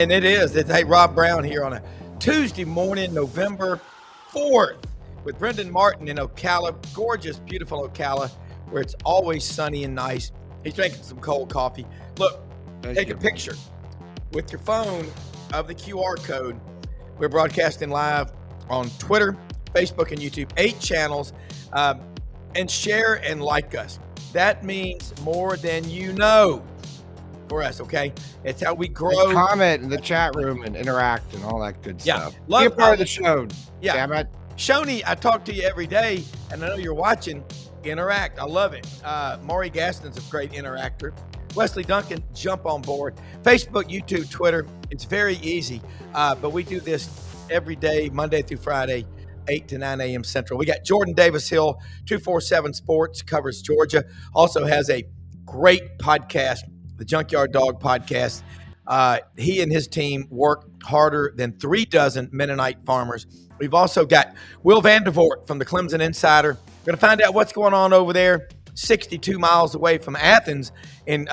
And it is. It's hey, Rob Browne here on a Tuesday morning, November 4th, with Brendan Martin in Ocala, gorgeous, beautiful Ocala, where it's always sunny and nice. He's drinking some cold coffee. Look, take a picture with your phone of the QR code. We're broadcasting live on Twitter, Facebook, and YouTube, 8 channels, and share and like us. That means more than you know for us, okay? It's how we grow. And comment in the chat room and interact and all that good stuff. Love, be a part of the show. Yeah. Damn it. Shoney, I talk to you every day, and I know you're watching. Interact. I love it. Maury Gaston's a great interactor. Wesley Duncan, jump on board. Facebook, YouTube, Twitter. It's very easy, but we do this every day, Monday through Friday, 8 to 9 a.m. Central. We got Jordan Davis-Hill, 247 Sports, covers Georgia. Also has a great podcast, the Junkyard Dog Podcast. He and his team work harder than 3 dozen Mennonite farmers. We've also got Will Vandervort from the Clemson Insider. We're going to find out what's going on over there, 62 miles away from Athens. And,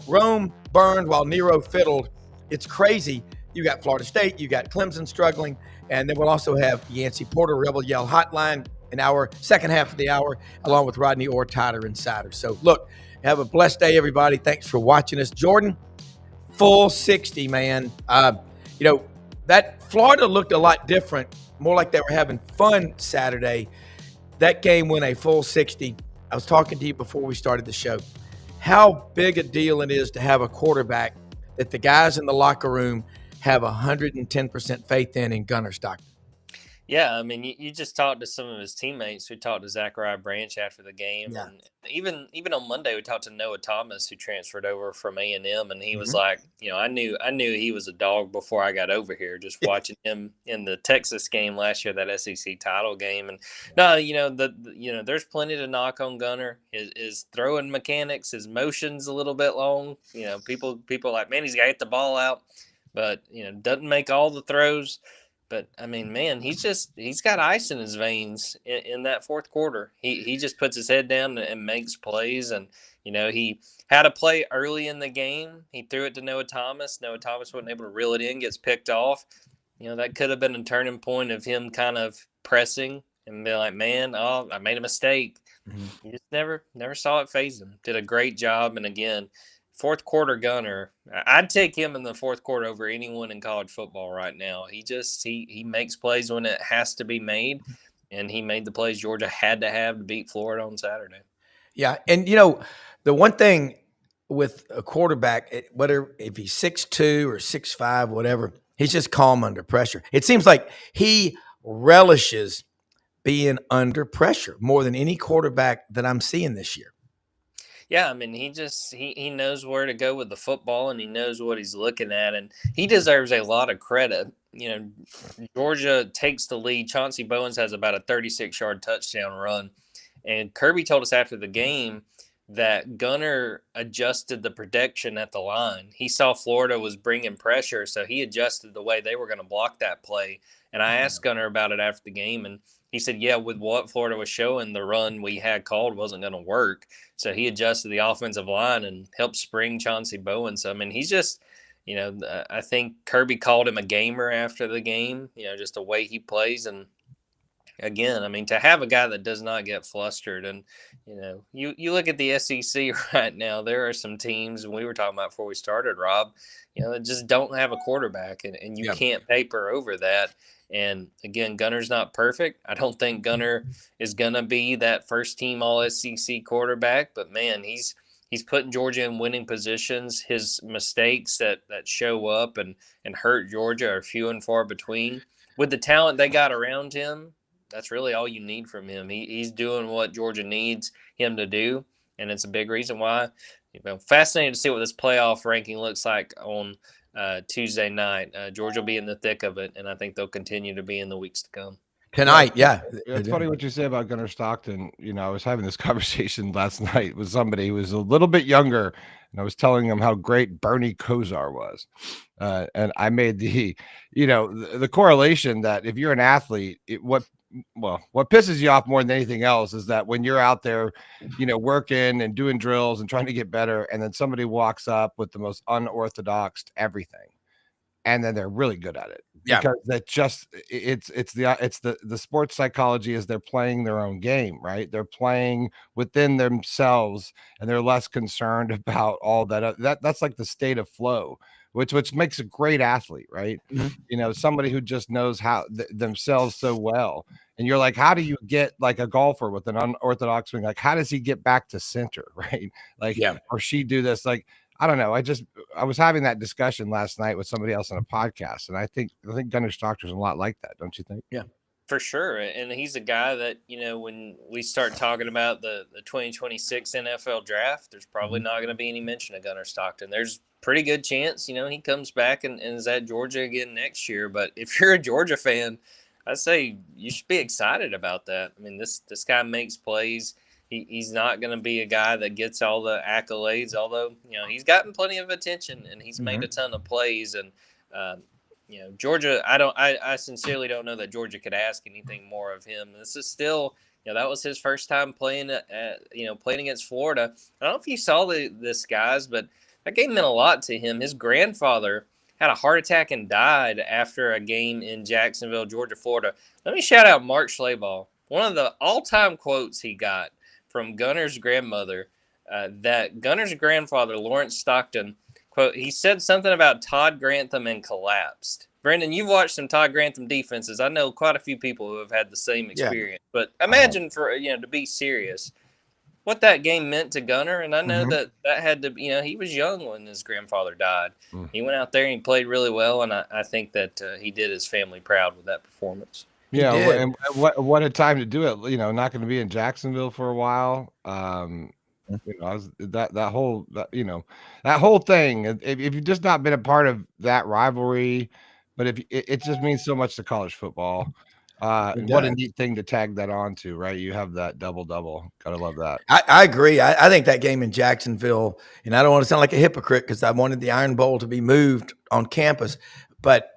Rome burned while Nero fiddled. It's crazy. You got Florida State, you got Clemson struggling, and then we'll also have Yancy Porter, Rebel Yell Hotline, in our second half of the hour, along with Rodney Orr, Tider Insider. So, look, have a blessed day, everybody. Thanks for watching us. Jordan, full 60, man. That Florida looked a lot different, more like they were having fun Saturday. That game went a full 60. I was talking to you before we started the show. How big a deal it is to have a quarterback that the guys in the locker room have 110% faith in Gunnar Stockton. Yeah, I mean, you just talked to some of his teammates. We talked to Zachariah Branch after the game, and even on Monday we talked to Noah Thomas, who transferred over from A&M, and he was like, I knew he was a dog before I got over here. Just watching him in the Texas game last year, that SEC title game, and no, there's plenty to knock on Gunnar. His throwing mechanics, his motion's a little bit long. People are like, man, he's got to hit the ball out, but doesn't make all the throws. But, I mean, man, he's got ice in his veins in that fourth quarter. He just puts his head down and makes plays. And, he had a play early in the game. He threw it to Noah Thomas. Noah Thomas wasn't able to reel it in, gets picked off. That could have been a turning point of him kind of pressing and be like, man, I made a mistake. Mm-hmm. You just never saw it phase him. Did a great job. And, again, fourth quarter Gunnar, I'd take him in the fourth quarter over anyone in college football right now. He makes plays when it has to be made, and he made the plays Georgia had to have to beat Florida on Saturday. Yeah, and the one thing with a quarterback, whether if he's 6'2" or 6'5", whatever, he's just calm under pressure. It seems like he relishes being under pressure more than any quarterback that I'm seeing this year. Yeah, I mean, he knows where to go with the football, and he knows what he's looking at, and he deserves a lot of credit. Georgia takes the lead. Chauncey Bowens has about a 36-yard touchdown run, and Kirby told us after the game that Gunnar adjusted the protection at the line. He saw Florida was bringing pressure, so he adjusted the way they were going to block that play. And I asked Gunnar about it after the game, and he said, yeah, with what Florida was showing, the run we had called wasn't going to work. So he adjusted the offensive line and helped spring Chauncey Bowen. So, I mean, he's just, I think Kirby called him a gamer after the game, just the way he plays. And, again, I mean, to have a guy that does not get flustered. And, you look at the SEC right now, there are some teams, and we were talking about before we started, Rob, that just don't have a quarterback, and you can't paper over that. And, again, Gunnar's not perfect. I don't think Gunnar is going to be that first-team All-SEC quarterback. But, man, he's putting Georgia in winning positions. His mistakes that show up and hurt Georgia are few and far between. With the talent they got around him, that's really all you need from him. He's doing what Georgia needs him to do, and it's a big reason why. Fascinating to see what this playoff ranking looks like on Tuesday night. Georgia will be in the thick of it, and I think they'll continue to be in the weeks to come. Tonight, yeah. It's funny what you say about Gunnar Stockton. I was having this conversation last night with somebody who was a little bit younger, and I was telling him how great Bernie Kosar was. And I made the correlation that if you're an athlete, what pisses you off more than anything else is that when you're out there, working and doing drills and trying to get better, and then somebody walks up with the most unorthodox everything. and then they're really good at it Yeah. because that just it's the sports psychology is they're playing their own game, right? They're playing within themselves and they're less concerned about all that's like the state of flow, which makes a great athlete, right? Mhm. Somebody who just knows how themselves so well. And you're like, how do you get like a golfer with an unorthodox swing? Like, how does he get back to center, right? Like, Yeah. or she do this? Like, I don't know. I was having that discussion last night with somebody else on a podcast, and I think Gunnar Stockton's a lot like that, don't you think? Yeah. For sure. And he's a guy that, when we start talking about the 2026 NFL draft, there's probably not going to be any mention of Gunnar Stockton. There's pretty good chance, he comes back and is at Georgia again next year. But if you're a Georgia fan, I say you should be excited about that. I mean, this guy makes plays. He's not going to be a guy that gets all the accolades, although, he's gotten plenty of attention and he's made a ton of plays. And, Georgia, I sincerely don't know that Georgia could ask anything more of him. This is still, that was his first time playing playing against Florida. I don't know if you saw this, guys, but that game meant a lot to him. His grandfather had a heart attack and died after a game in Jacksonville, Georgia, Florida. Let me shout out Mark Schlabach. One of the all-time quotes he got from Gunner's grandmother, that Gunner's grandfather, Lawrence Stockton, quote, he said something about Todd Grantham and collapsed. Brandon, you've watched some Todd Grantham defenses. I know quite a few people who have had the same experience. Yeah. But imagine to be serious, what that game meant to Gunner. And I know that had to, he was young when his grandfather died. He went out there and he played really well. And I think that he did his family proud with that performance. Yeah, and what a time to do it. Not going to be in Jacksonville for a while. That whole thing. If you've just not been a part of that rivalry, but if it just means so much to college football. What a neat thing to tag that on to, right? You have that double. Gotta love that. I agree. I think that game in Jacksonville, and I don't want to sound like a hypocrite because I wanted the Iron Bowl to be moved on campus, but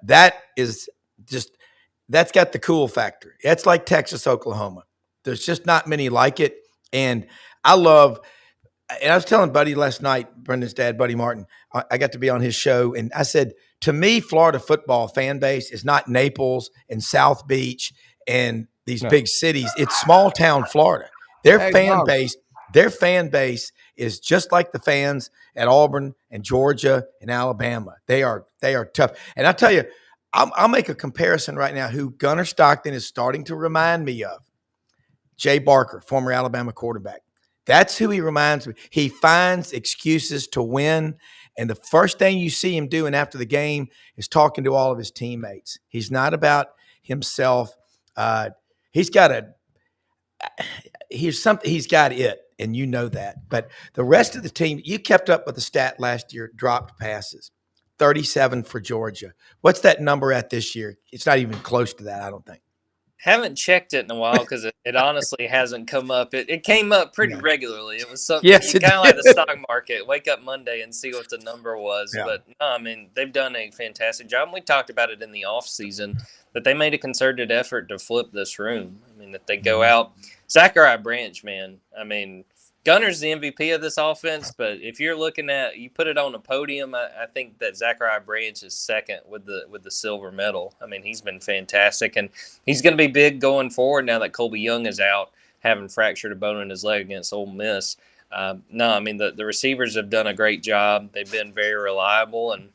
that's got the cool factor. It's like Texas, Oklahoma. There's just not many like it. And I was telling Buddy last night, Brendan's dad, Buddy Martin, I got to be on his show. And I said, to me, Florida football fan base is not Naples and South Beach and these big cities. It's small town Florida. Their fan base is just like the fans at Auburn and Georgia and Alabama. They are tough. And I tell you, I'll make a comparison right now who Gunnar Stockton is starting to remind me of. Jay Barker, former Alabama quarterback. That's who he reminds me. He finds excuses to win, and the first thing you see him doing after the game is talking to all of his teammates. He's not about himself. He's got it, and you know that. But the rest of the team, you kept up with the stat last year, dropped passes. 37 for Georgia. What's that number at this year? It's not even close to that, I don't think. Haven't checked it in a while because it honestly hasn't come up. It came up pretty regularly. It was something kind of like the stock market. Wake up Monday and see what the number was. Yeah. But no, I mean, they've done a fantastic job. And we talked about it in the offseason that they made a concerted effort to flip this room. I mean, that they go out. Zachariah Branch, man. I mean, Gunner's the MVP of this offense, but if you're looking at, you put it on a podium, I think that Zachariah Branch is second with the silver medal. I mean, he's been fantastic, and he's going to be big going forward now that Colby Young is out, having fractured a bone in his leg against Ole Miss. No, I mean, the receivers have done a great job. They've been very reliable, and,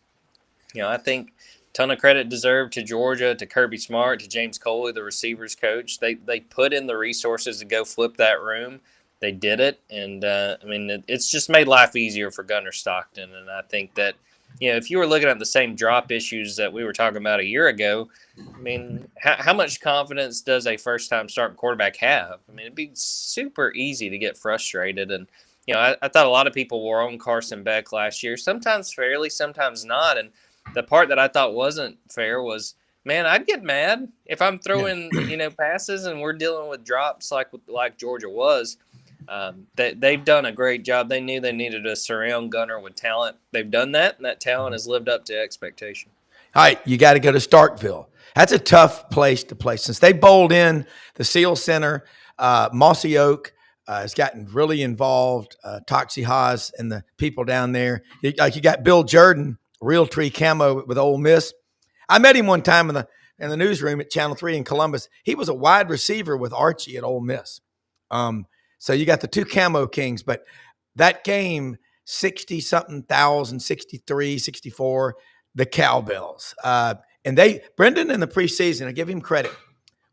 I think a ton of credit deserved to Georgia, to Kirby Smart, to James Coley, the receivers coach. They put in the resources to go flip that room. They did it, and I mean, it's just made life easier for Gunnar Stockton. And I think that, if you were looking at the same drop issues that we were talking about a year ago, I mean, how much confidence does a first-time starting quarterback have? I mean, it'd be super easy to get frustrated. And, I thought a lot of people were on Carson Beck last year, sometimes fairly, sometimes not. And the part that I thought wasn't fair was, man, I'd get mad if I'm throwing, passes and we're dealing with drops like Georgia was. They've done a great job. They knew they needed to surround Gunnar with talent. They've done that, and that talent has lived up to expectation. All right, you got to go to Starkville. That's a tough place to play. Since they bowled in the Seal Center, Mossy Oak has gotten really involved, Toxie Haas and the people down there. You got Bill Jordan, Realtree Camo with Ole Miss. I met him one time in the newsroom at Channel 3 in Columbus. He was a wide receiver with Archie at Ole Miss. So you got the two Camo Kings, but that game, 60-something thousand, 63, 64, the Cowbells. And Brendan in the preseason, I give him credit,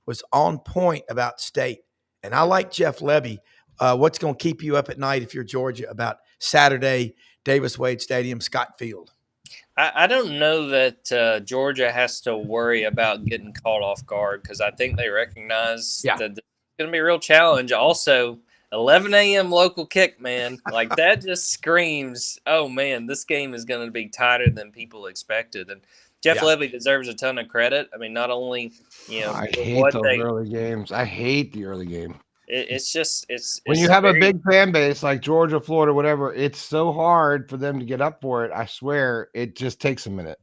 was on point about State. And I like Jeff Levy. What's going to keep you up at night if you're Georgia about Saturday, Davis Wade Stadium, Scott Field? I don't know that Georgia has to worry about getting caught off guard because I think they recognize that it's going to be a real challenge. Also, 11 a.m. local kick, man. Like, that just screams, oh, man, this game is going to be tighter than people expected. And Jeff Levy deserves a ton of credit. I mean, not only, I hate those early games. I hate the early game. It's when you have a big fan base like Georgia, Florida, whatever, it's so hard for them to get up for it. I swear it just takes a minute.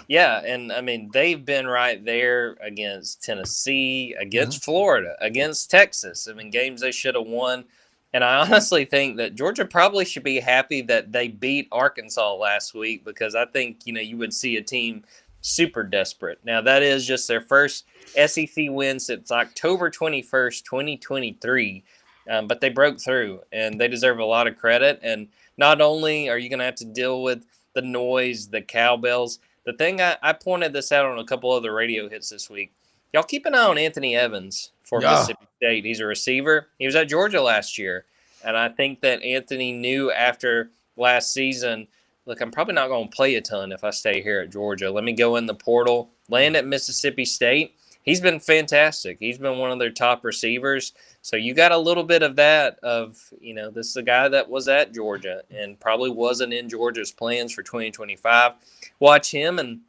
Yeah. And I mean, they've been right there against Tennessee, against Florida, against Texas. I mean, games they should have won. And I honestly think that Georgia probably should be happy that they beat Arkansas last week because I think, you would see a team super desperate. Now, that is just their first SEC win since October 21st, 2023. But they broke through, and they deserve a lot of credit. And not only are you going to have to deal with the noise, the cowbells, the thing I pointed this out on a couple other radio hits this week. Y'all keep an eye on Anthony Evans for Mississippi State. He's a receiver. He was at Georgia last year. And I think that Anthony knew after last season, look, I'm probably not going to play a ton if I stay here at Georgia. Let me go in the portal, land at Mississippi State. He's been fantastic. He's been one of their top receivers. So you got a little bit of that of, this is a guy that was at Georgia and probably wasn't in Georgia's plans for 2025. Watch him and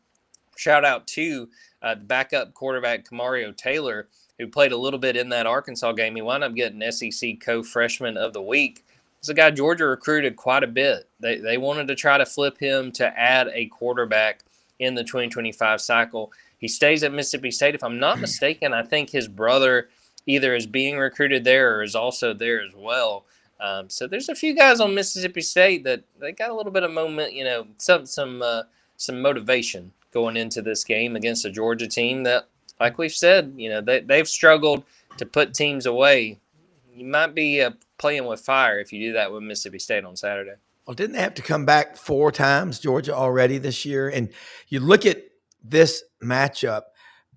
shout out to the backup quarterback, Kamario Taylor, who played a little bit in that Arkansas game. He wound up getting SEC co-freshman of the week. It's a guy Georgia recruited quite a bit. They wanted to try to flip him to add a quarterback in the 2025 cycle. He stays at Mississippi State. If I'm not mistaken, I think his brother either is being recruited there or is also there as well. So there's a few guys on Mississippi State that they got a little bit of moment, some motivation going into this game against a Georgia team that, like we've said, they've struggled to put teams away. You might be playing with fire if you do that with Mississippi State on Saturday. Well, didn't they have to come back 4 times, Georgia, already this year? And you look at this matchup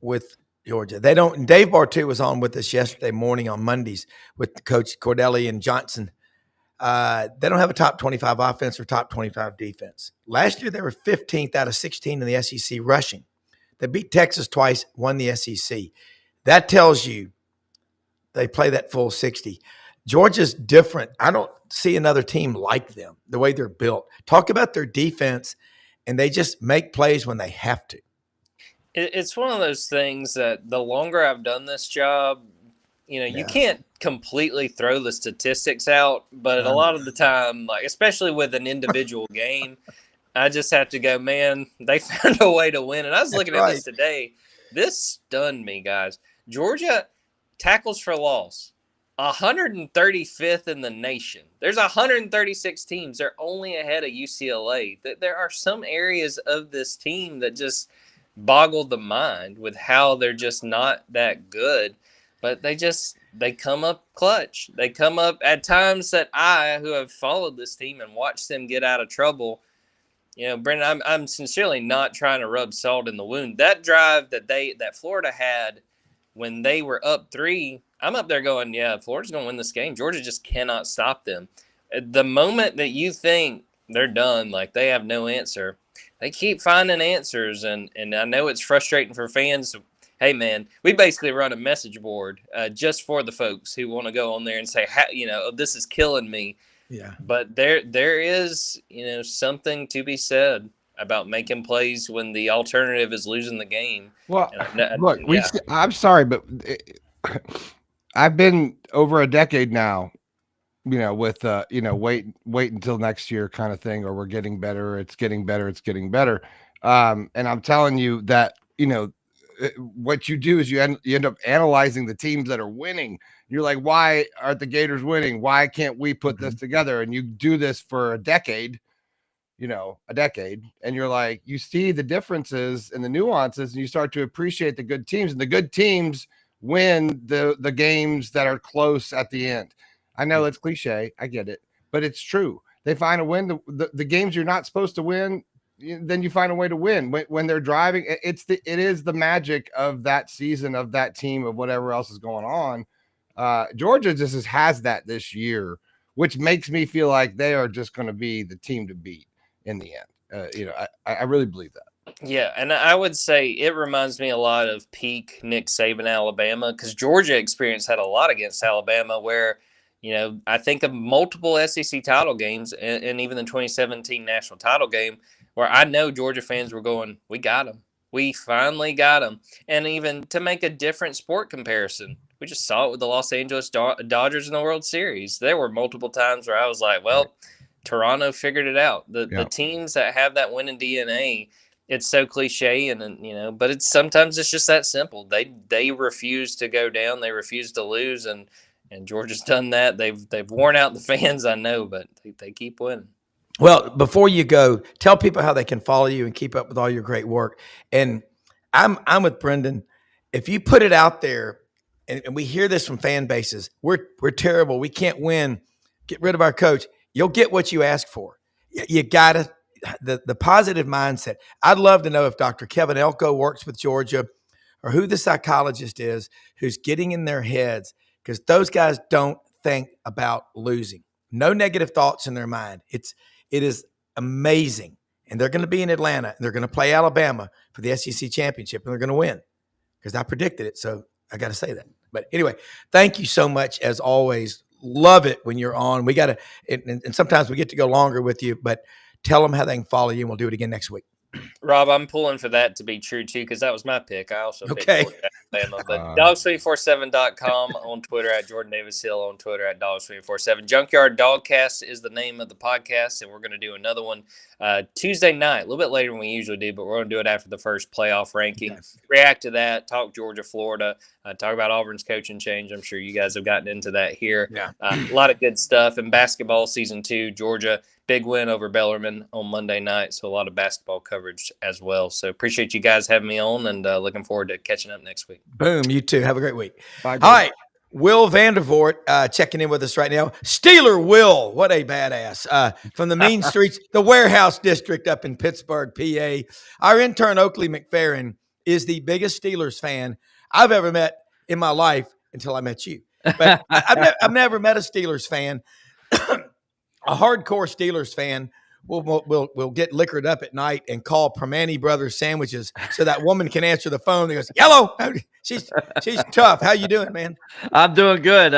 with Georgia. Dave Bartu was on with us yesterday morning on Mondays with Coach Cordelli and Johnson. They don't have a top 25 offense or top 25 defense. Last year, they were 15th out of 16 in the SEC rushing. They beat Texas twice, won the SEC. That tells you they play that full 60. Georgia's different. I don't see another team like them, the way they're built. Talk about their defense, and they just make plays when they have to. It's one of those things that the longer I've done this job, you can't completely throw the statistics out, but a lot of the time, like especially with an individual game, I just have to go, man, they found a way to win. And I was looking at this today. This stunned me, guys. Georgia tackles for loss, 135th in the nation. There's 136 teams. They're only ahead of UCLA. There are some areas of this team that just boggle the mind with how they're just not that good. But they come up clutch. They come up at times that who have followed this team and watched them get out of trouble, Brendan, I'm sincerely not trying to rub salt in the wound. That drive that Florida had when they were up 3, I'm up there going, yeah, Florida's going to win this game. Georgia just cannot stop them. The moment that you think they're done, like they have no answer, they keep finding answers. And I know it's frustrating for fans. Hey, man, we basically run a message board just for the folks who want to go on there and say, this is killing me. Yeah. But there is, something to be said about making plays when the alternative is losing the game. Well, look, I'm sorry, but I've been over a decade now, with wait until next year kind of thing, or we're getting better. It's getting better. It's getting better. And I'm telling you that, what you do is you end up analyzing the teams that are winning. You're like, why aren't the Gators winning? Why can't we put this together? And you do this for a decade, a decade, and you're like, you see the differences and the nuances, and you start to appreciate the good teams, and the good teams win the games that are close at the end. I know it's cliche, I get it, but it's true. They find a win. The games you're not supposed to win, then you find a way to win when they're driving. It is the magic of that season, of that team, of whatever else is going on. Georgia just has that this year, which makes me feel like they are just going to be the team to beat in the end. I really believe that. Yeah, and I would say it reminds me a lot of peak Nick Saban Alabama, because Georgia experience had a lot against Alabama where, I think of multiple SEC title games and even the 2017 national title game where I know Georgia fans were going, we got them. We finally got them. And even to make a different sport comparison, we just saw it with the Los Angeles Dodgers in the World Series. There were multiple times where I was like, well, Toronto figured it out. The teams that have that winning DNA, it's so cliche, and but sometimes it's just that simple. They refuse to go down. They refuse to lose, and Georgia's done that. They've worn out the fans, I know, but they keep winning. Well, before you go, tell people how they can follow you and keep up with all your great work. And I'm with Brendan. If you put it out there, and we hear this from fan bases, we're terrible, we can't win, get rid of our coach, you'll get what you ask for. You gotta the positive mindset. I'd love to know if Dr. Kevin Elko works with Georgia, or who the psychologist is who's getting in their heads, because those guys don't think about losing. No negative thoughts in their mind. It is amazing. And they're going to be in Atlanta, and they're going to play Alabama for the SEC championship, and they're going to win, because I predicted it. So I got to say that. But anyway, thank you so much as always. Love it when you're on. We got to, and sometimes we get to go longer with you, but tell them how they can follow you, and we'll do it again next week. Rob, I'm pulling for that to be true, too, because that was my pick. I also picked Georgia, Alabama. But dogs247.com on Twitter, at Jordan Davis Hill on Twitter, at dogs247. Junkyard Dogcast is the name of the podcast, and we're going to do another one Tuesday night, a little bit later than we usually do, but we're going to do it after the first playoff ranking. Okay. React to that, talk Georgia, Florida, talk about Auburn's coaching change. I'm sure you guys have gotten into that here. Yeah. A lot of good stuff. And basketball season 2, Georgia, big win over Bellarmine on Monday night, so a lot of basketball coverage as well. So appreciate you guys having me on, and looking forward to catching up next week. Boom, you too. Have a great week. Bye, all right, Will Vandervort checking in with us right now. Steeler Will, what a badass. From the mean streets, the Warehouse District up in Pittsburgh, PA. Our intern, Oakley McFerrin, is the biggest Steelers fan I've ever met in my life until I met you. But I've never met a Steelers fan. A hardcore Steelers fan will get liquored up at night and call Permane Brothers sandwiches so that woman can answer the phone. He goes, "Yellow." She's tough. How you doing, man? I'm doing good.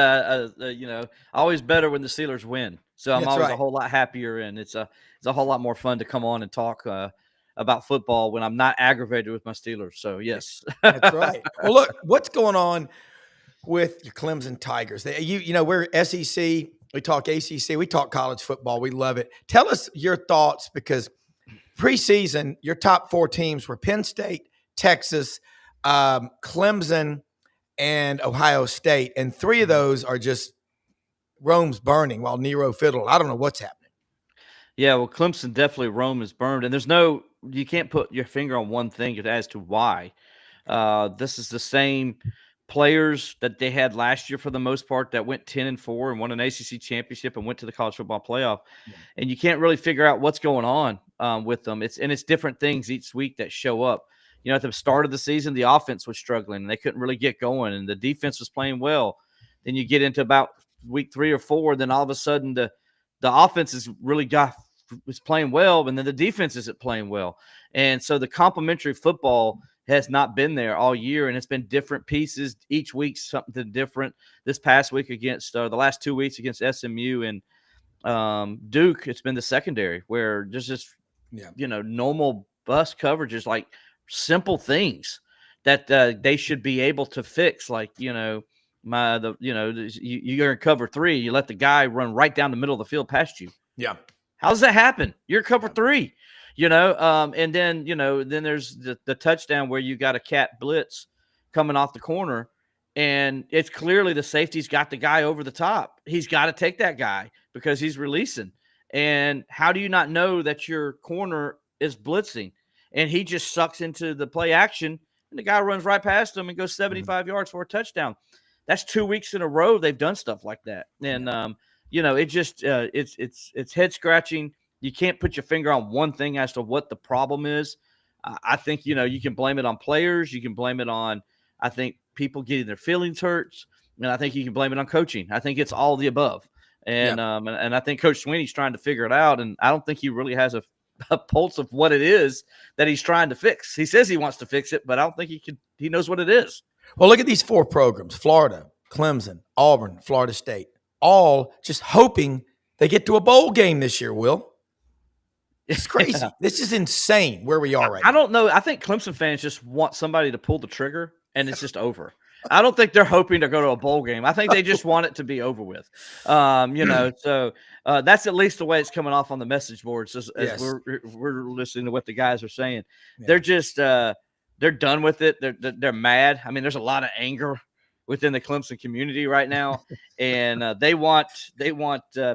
Always better when the Steelers win. So I'm always a whole lot happier, and it's a whole lot more fun to come on and talk about football when I'm not aggravated with my Steelers. So yes, that's right. Well, look, what's going on with your Clemson Tigers? We're SEC. We talk ACC. We talk college football. We love it. Tell us your thoughts, because preseason, your top 4 teams were Penn State, Texas, Clemson, and Ohio State. And 3 of those are just Rome's burning while Nero fiddled. I don't know what's happening. Yeah, well, Clemson definitely Rome is burned. And you can't put your finger on one thing as to why. This is the same players that they had last year for the most part that went 10-4 and won an ACC championship and went to the college football playoff. And you can't really figure out what's going on with them. It's different things each week that show up. At the start of the season, the offense was struggling and they couldn't really get going, and the defense was playing well. Then you get into about week 3 or 4, then all of a sudden the offense is playing well, and then the defense isn't playing well. And so the complementary football has not been there all year, and it's been different pieces each week, something different. This past week against the last 2 weeks against SMU and Duke, it's been the secondary where just normal bus coverage is like simple things that they should be able to fix. Like you're in cover 3, you let the guy run right down the middle of the field past you. Yeah, how does that happen? You're cover 3. And then there's the touchdown where you got a cat blitz coming off the corner, and it's clearly the safety's got the guy over the top. He's got to take that guy because he's releasing. And how do you not know that your corner is blitzing? And he just sucks into the play action, and the guy runs right past him and goes 75 yards for a touchdown. That's 2 weeks in a row they've done stuff like that. And it just it's head scratching. You can't put your finger on one thing as to what the problem is. I think you can blame it on players. You can blame it on I think people getting their feelings hurt, and I think you can blame it on coaching. I think it's all the above. And and I think Coach Sweeney's trying to figure it out, and I don't think he really has a pulse of what it is that he's trying to fix. He says he wants to fix it, but I don't think he knows what it is. Well, look at these 4 programs: Florida, Clemson, Auburn, Florida State, all just hoping they get to a bowl game this year, Will. It's crazy. Yeah. This is insane where we are right now. I don't know. I think Clemson fans just want somebody to pull the trigger, and it's just over. I don't think they're hoping to go to a bowl game. I think they just want it to be over with. So that's at least the way it's coming off on the message boards as we're listening to what the guys are saying. Yeah. They're just they're done with it. They're mad. I mean, there's a lot of anger within the Clemson community right now, and they want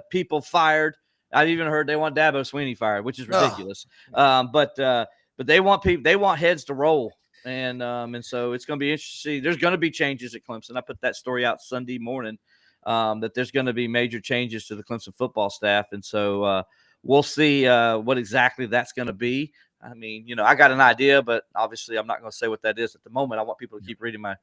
people fired. I've even heard they want Dabo Swinney fired, which is ridiculous. But they want people. They want heads to roll. And so it's going to be interesting. There's going to be changes at Clemson. I put that story out Sunday morning that there's going to be major changes to the Clemson football staff. And so we'll see what exactly that's going to be. I mean, I got an idea, but obviously I'm not going to say what that is at the moment. I want people to keep reading my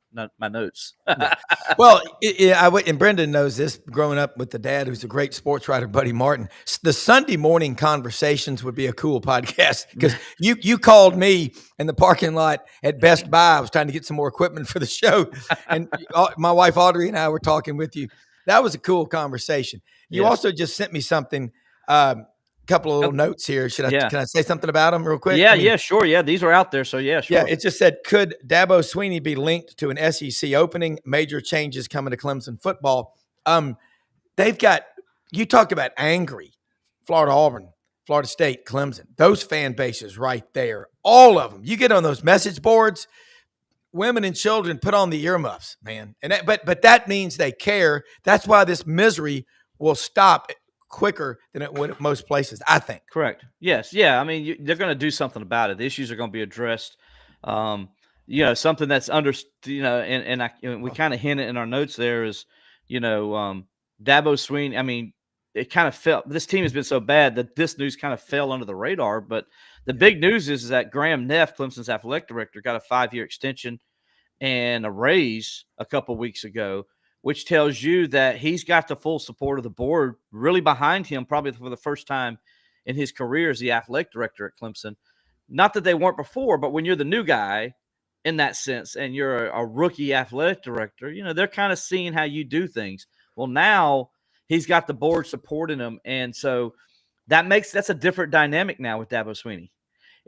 notes. Yeah. Well, and Brendan knows this, growing up with the dad who's a great sports writer, Buddy Martin. The Sunday morning conversations would be a cool podcast because you called me in the parking lot at Best Buy. I was trying to get some more equipment for the show, and my wife Audrey and I were talking with you. That was a cool conversation. You also just sent me something. Couple of little notes here. Can I say something about them real quick? Yeah, sure. Yeah, these are out there. So, yeah, sure. Yeah, it just said, could Dabo Swinney be linked to an SEC opening? Major changes coming to Clemson football. They've got – you talk about angry. Florida Auburn, Florida State, Clemson. Those fan bases right there. All of them. You get on those message boards, women and children put on the earmuffs, man. And but that means they care. That's why this misery will stop quicker than it would at most places, I think. Correct. Yes. Yeah. I mean, they're going to do something about it. The issues are going to be addressed. Something that's and we kind of hinted in our notes there is, Dabo Swinney. I mean, it kind of fell. This team has been so bad that this news kind of fell under the radar. But the big news is that Graham Neff, Clemson's athletic director, got a 5-year extension and a raise a couple weeks ago, which tells you that he's got the full support of the board really behind him, probably for the first time in his career as the athletic director at Clemson. Not that they weren't before, but when you're the new guy in that sense and you're a rookie athletic director, they're kind of seeing how you do things. Well, now he's got the board supporting him, and so that's a different dynamic now with Dabo Swinney.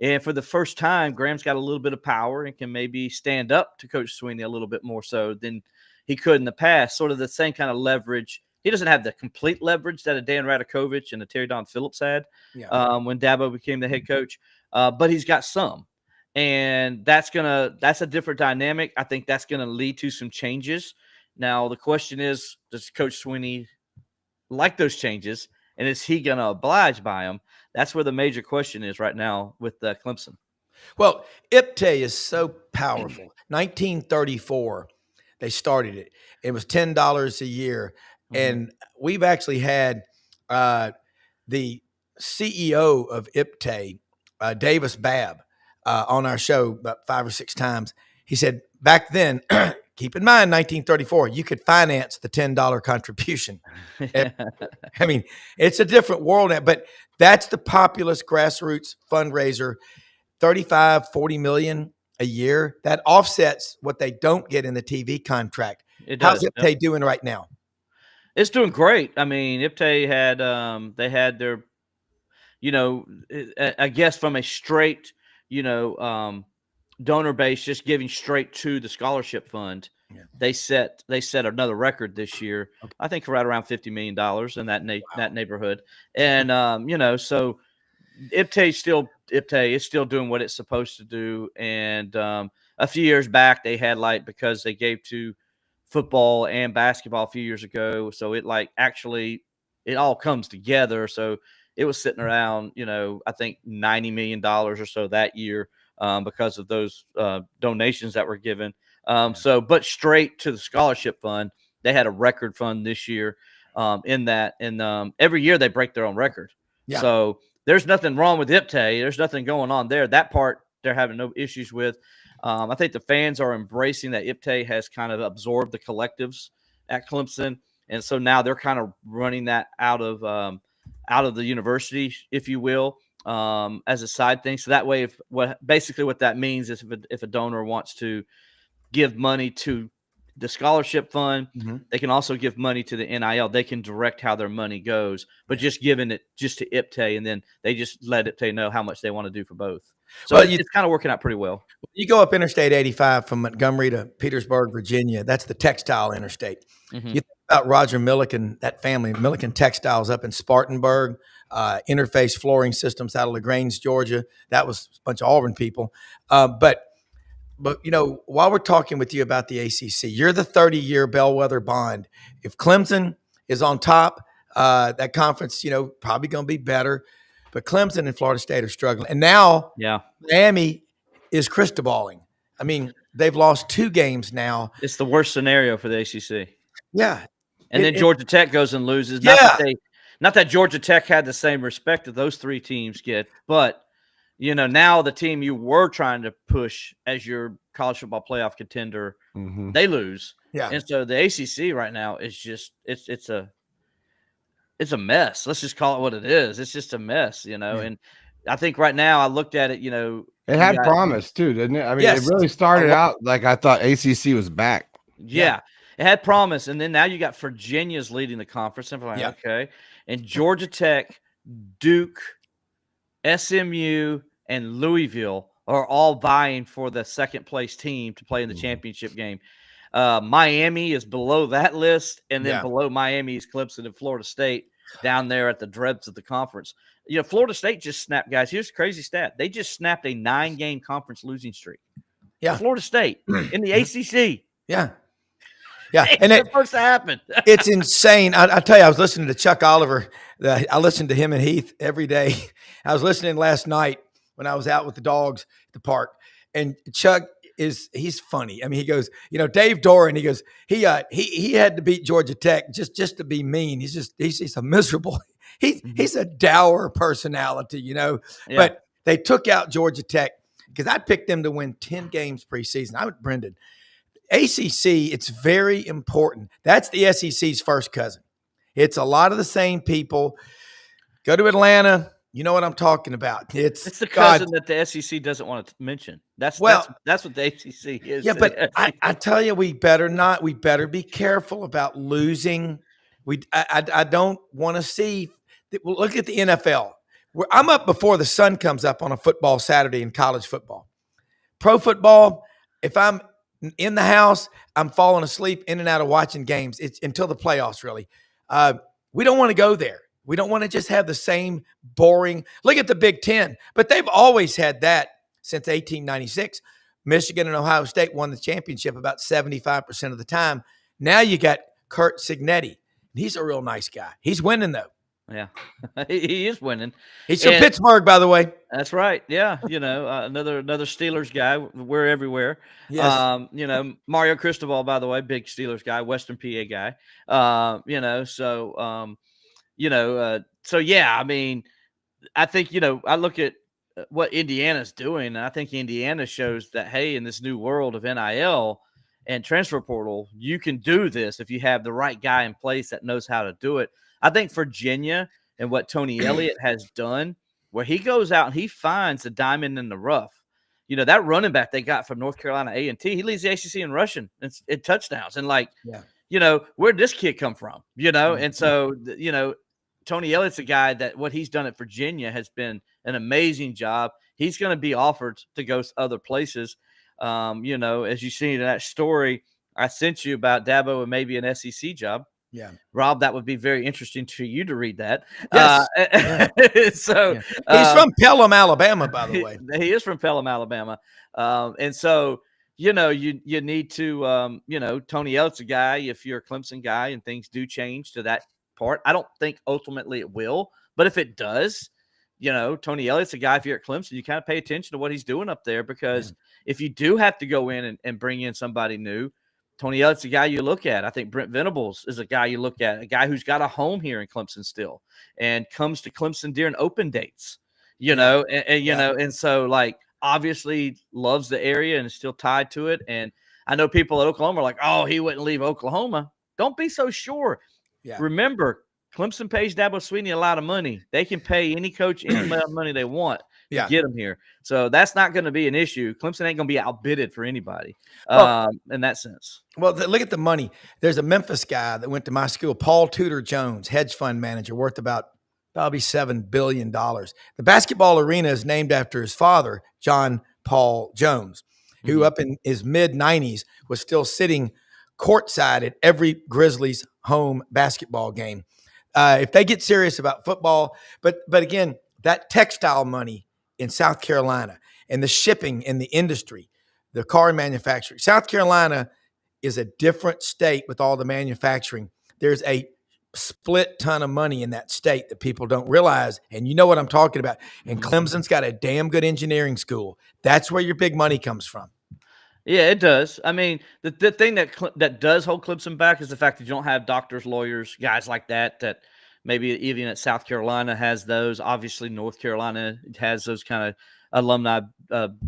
And for the first time, Graham's got a little bit of power and can maybe stand up to Coach Swinney a little bit more so than he could in the past, sort of the same kind of leverage. He doesn't have the complete leverage that a Dan Radakovich and a Terry Don Phillips had when Dabo became the head coach, but he's got some. And that's a different dynamic. I think that's going to lead to some changes. Now, the question is, does Coach Swinney like those changes, and is he going to oblige by them? That's where the major question is right now with Clemson. Well, IPTAY is so powerful. 1934. They started it. It was $10 a year. Mm-hmm. And we've actually had the CEO of IPTAY, Davis Babb, on our show about 5 or 6 times. He said, back then, keep in mind, 1934, you could finance the $10 contribution. I mean, it's a different world now, but that's the populist grassroots fundraiser, 35, 40 million a year. That offsets what they don't get in the TV contract. How's IPTAY doing right now? It's doing great. I mean, IPTAY had they had their, I guess from a straight, donor base, just giving straight to the scholarship fund. Yeah. They set another record this year. Okay. I think right around $50 million in that neighborhood. And so IPTAY is still doing what it's supposed to do. And a few years back, they had because they gave to football and basketball a few years ago, so it all comes together. So it was sitting around, I think $90 million or so that year because of those donations that were given. But straight to the scholarship fund, they had a record fund this year in that. And every year they break their own record. Yeah. So there's nothing wrong with IPTAY. There's nothing going on there. That part they're having no issues with. I think the fans are embracing that IPTAY has kind of absorbed the collectives at Clemson. And so now they're kind of running that out of the university, if you will, as a side thing. So that way, what that means is if a donor wants to give money to the scholarship fund, they can also give money to the NIL. They can direct how their money goes, but just giving it just to IPTAY, and then they just let IPTAY know how much they want to do for both. So it's kind of working out pretty well. You go up Interstate 85 from Montgomery to Petersburg, Virginia. That's the textile interstate. You think about Roger Milliken, that family, Milliken Textiles up in Spartanburg, Interface Flooring Systems out of LaGrange, Georgia. That was a bunch of Auburn people. But while we're talking with you about the ACC, you're the 30-year bellwether bond. If Clemson is on top, that conference, probably going to be better. But Clemson and Florida State are struggling. And now Miami is cristobaling. I mean, they've lost 2 games now. It's the worst scenario for the ACC. Yeah. And then Georgia Tech goes and loses. Not that Georgia Tech had the same respect that those 3 teams get, but now the team you were trying to push as your college football playoff contender, they lose. Yeah. And so the ACC right now is just it's a mess. Let's just call it what it is. It's just a mess, And I think right now I looked at it, it had promise too, didn't it? I mean, it really started out like I thought ACC was back. Yeah. It had promise, and then now you got Virginia's leading the conference. And I'm like, okay. And Georgia Tech, Duke, SMU, and Louisville are all vying for the second place team to play in the championship game. Miami is below that list, and then below Miami is Clemson and Florida State down there at the dregs of the conference. Florida State just snapped, guys. Here's a crazy stat. They just snapped a 9-game conference losing streak. Yeah. Florida State in the ACC. Yeah. Yeah, and it's supposed to happen. It's insane. I tell you, I was listening to Chuck Oliver. I listened to him and Heath every day. I was listening last night when I was out with the dogs at the park, and Chuck he's funny. I mean, he goes, Dave Doran. He goes, he had to beat Georgia Tech just to be mean. He's a miserable. He's a dour personality, Yeah. But they took out Georgia Tech because I picked them to win 10 games preseason. I'm with Brendan. ACC, it's very important. That's the SEC's first cousin. It's a lot of the same people. Go to Atlanta. You know what I'm talking about. It's the cousin that the SEC doesn't want to mention. That's what the ACC is. Yeah, but I tell you, we better be careful about losing. I don't want to see. Look at the NFL. I'm up before the sun comes up on a football Saturday in college football. Pro football, if I'm in the house, I'm falling asleep in and out of watching games. It's until the playoffs, really. We don't want to go there. We don't want to just have the same boring. Look at the Big Ten, but they've always had that since 1896. Michigan and Ohio State won the championship about 75% of the time. Now you got Kurt Signetti. He's a real nice guy. He's winning, though. Yeah, he is winning. He's from Pittsburgh, by the way. That's right. Yeah, another Steelers guy. We're everywhere. Yes. Mario Cristobal, by the way, big Steelers guy, Western PA guy. So yeah. I mean, I think I look at what Indiana's doing, and I think Indiana shows that hey, in this new world of NIL and transfer portal, you can do this if you have the right guy in place that knows how to do it. I think Virginia and what Tony Elliott has done, where he goes out and he finds the diamond in the rough. That running back they got from North Carolina A&T, he leads the ACC in rushing and touchdowns. And where'd this kid come from? And so, Tony Elliott's a guy that what he's done at Virginia has been an amazing job. He's going to be offered to go other places. As you see in that story I sent you about Dabo and maybe an SEC job. Yeah, Rob, that would be very interesting to you to read that. Yes. He's from Pelham, Alabama, by the way. He is from Pelham, Alabama. And so, you need to, Tony Elliott's a guy, if you're a Clemson guy and things do change to that part. I don't think ultimately it will, But if it does, Tony Elliott's a guy, if you're at Clemson, you kind of pay attention to what he's doing up there, because if you do have to go in and bring in somebody new, Tony Elliott's a guy you look at. I think Brent Venables is a guy you look at, a guy who's got a home here in Clemson still and comes to Clemson during open dates, and so like obviously loves the area and is still tied to it. And I know people at Oklahoma are like, oh, he wouldn't leave Oklahoma. Don't be so sure. Yeah. Remember, Clemson pays Dabo Swinney a lot of money. They can pay any coach any amount of money they want to get him here. So that's not going to be an issue. Clemson ain't going to be outbidded for anybody in that sense. Well, look at the money. There's a Memphis guy that went to my school, Paul Tudor Jones, hedge fund manager, worth about probably $7 billion. The basketball arena is named after his father, John Paul Jones, who up in his mid-90s was still sitting courtside at every Grizzlies home basketball game. If they get serious about football, but again, that textile money in South Carolina and the shipping and the industry, the car manufacturing, South Carolina is a different state with all the manufacturing. There's a split ton of money in that state that people don't realize. And you know what I'm talking about. And Clemson's got a damn good engineering school. That's where your big money comes from. Yeah, it does. I mean, the thing that does hold Clemson back is the fact that you don't have doctors, lawyers, guys like that maybe even at South Carolina has those. Obviously, North Carolina has those kind of alumni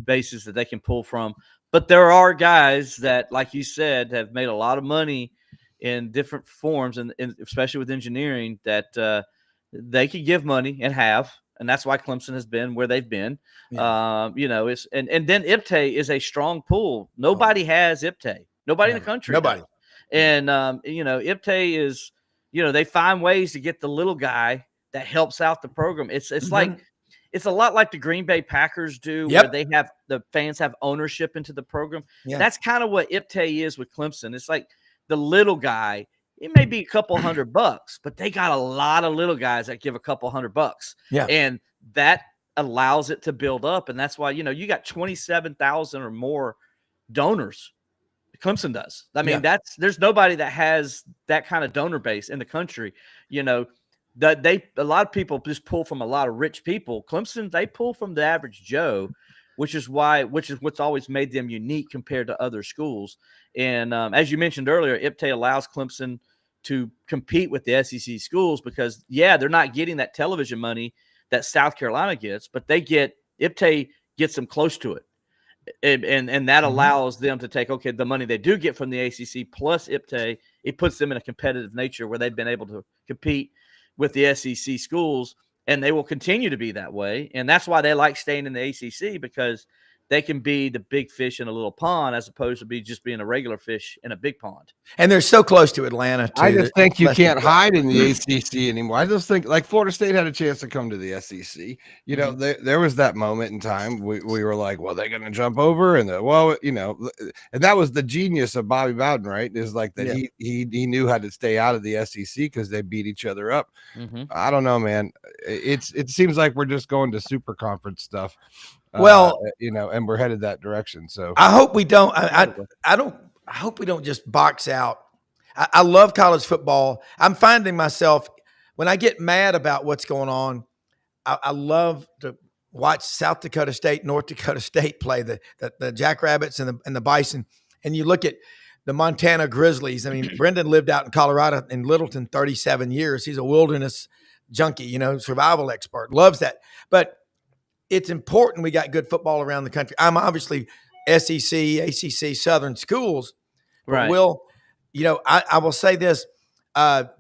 bases that they can pull from. But there are guys that, like you said, have made a lot of money in different forms, and especially with engineering, that they could give money and have. And that's why Clemson has been where they've been. Yeah. It's and then IPTAY is a strong pull. Nobody has IPTAY. Nobody in the country. Nobody. Does. And IPTAY is, they find ways to get the little guy that helps out the program. It's like it's a lot like the Green Bay Packers do, where they have the fans have ownership into the program. Yeah. That's kind of what IPTAY is with Clemson. It's like the little guy. It may be a couple $100, but they got a lot of little guys that give a couple $100. Yeah. And that allows it to build up. And that's why, you got 27,000 or more donors. Clemson does. I mean, there's nobody that has that kind of donor base in the country. A lot of people just pull from a lot of rich people. Clemson, they pull from the average Joe, which is what's always made them unique compared to other schools. And as you mentioned earlier, IPTAY allows Clemson to compete with the SEC schools because, they're not getting that television money that South Carolina gets, but IPTAY gets them close to it. And that allows them to take, the money they do get from the ACC plus IPTAY, it puts them in a competitive nature where they've been able to compete with the SEC schools, and they will continue to be that way. And that's why they like staying in the ACC, because they can be the big fish in a little pond as opposed to just being a regular fish in a big pond. And they're so close to Atlanta, too. I just think you can't hide in the ACC anymore. I just think, like, Florida State had a chance to come to the SEC. There was that moment in time we were like, well, they're going to jump over. And and that was the genius of Bobby Bowden, right? Is like that he knew how to stay out of the SEC because they beat each other up. I don't know, man. It seems like we're just going to super conference stuff. Well, and we're headed that direction. So I hope we don't. I hope we don't just box out. I love college football. I'm finding myself when I get mad about what's going on. I love to watch South Dakota State, North Dakota State play the Jackrabbits and the Bison. And you look at the Montana Grizzlies. I mean, Brendan lived out in Colorado in Littleton 37 years. He's a wilderness junkie, survival expert. Loves that, but it's important we got good football around the country. I'm obviously SEC, ACC, Southern schools. Right. I will say this.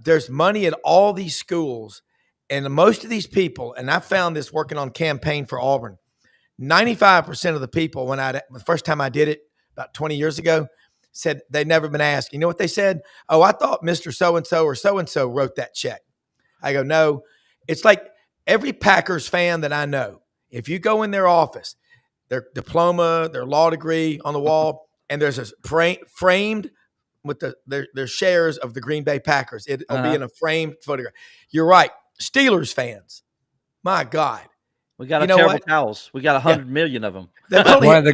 There's money at all these schools, and most of these people, and I found this working on campaign for Auburn, 95% of the people, the first time I did it about 20 years ago, said they'd never been asked. You know what they said? Oh, I thought Mr. So-and-so or so-and-so wrote that check. I go, no. It's like every Packers fan that I know, if you go in their office, their diploma, their law degree on the wall, and there's a framed with their shares of the Green Bay Packers. It'll be in a framed photograph. You're right. Steelers fans, my God. We got terrible towels. We got 100 million of them. One of the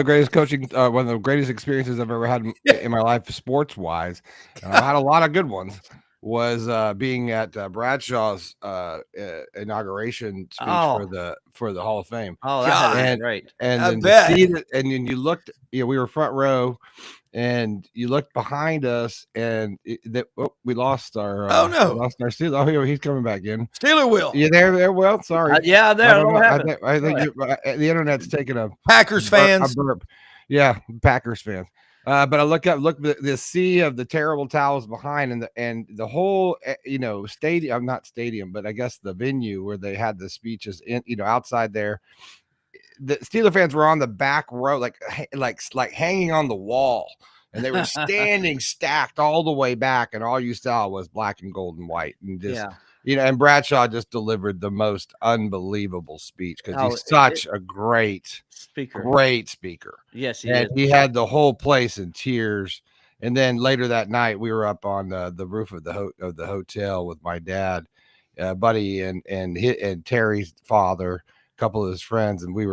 greatest coaching, one of the greatest experiences I've ever had in my life, sports wise. And I've had a lot of good ones. was being at Bradshaw's inauguration speech Oh. for the Hall of Fame. Oh, that had to be And great. and I then bet. to see that, and then you looked, we were front row, and you looked behind us, and we lost our Oh, no. we lost our Steeler. Oh, he's coming back in. Steeler will. You there? Well, sorry. Yeah, there. I don't know. What I happened? think the internet's taking a Packers fans. burp. Yeah, Packers fans. But I look the sea of the terrible towels behind, and the whole stadium, not stadium, but I guess the venue where they had the speeches in, outside there. The Steeler fans were on the back row, like hanging on the wall, and they were standing stacked all the way back, and all you saw was black and gold and white, and just and Bradshaw just delivered the most unbelievable speech because he's such a great speaker. Yes, he and is. He had the whole place in tears. And then later that night, we were up on the roof of the hotel with my dad, Buddy, and Terry's father, a couple of his friends, and we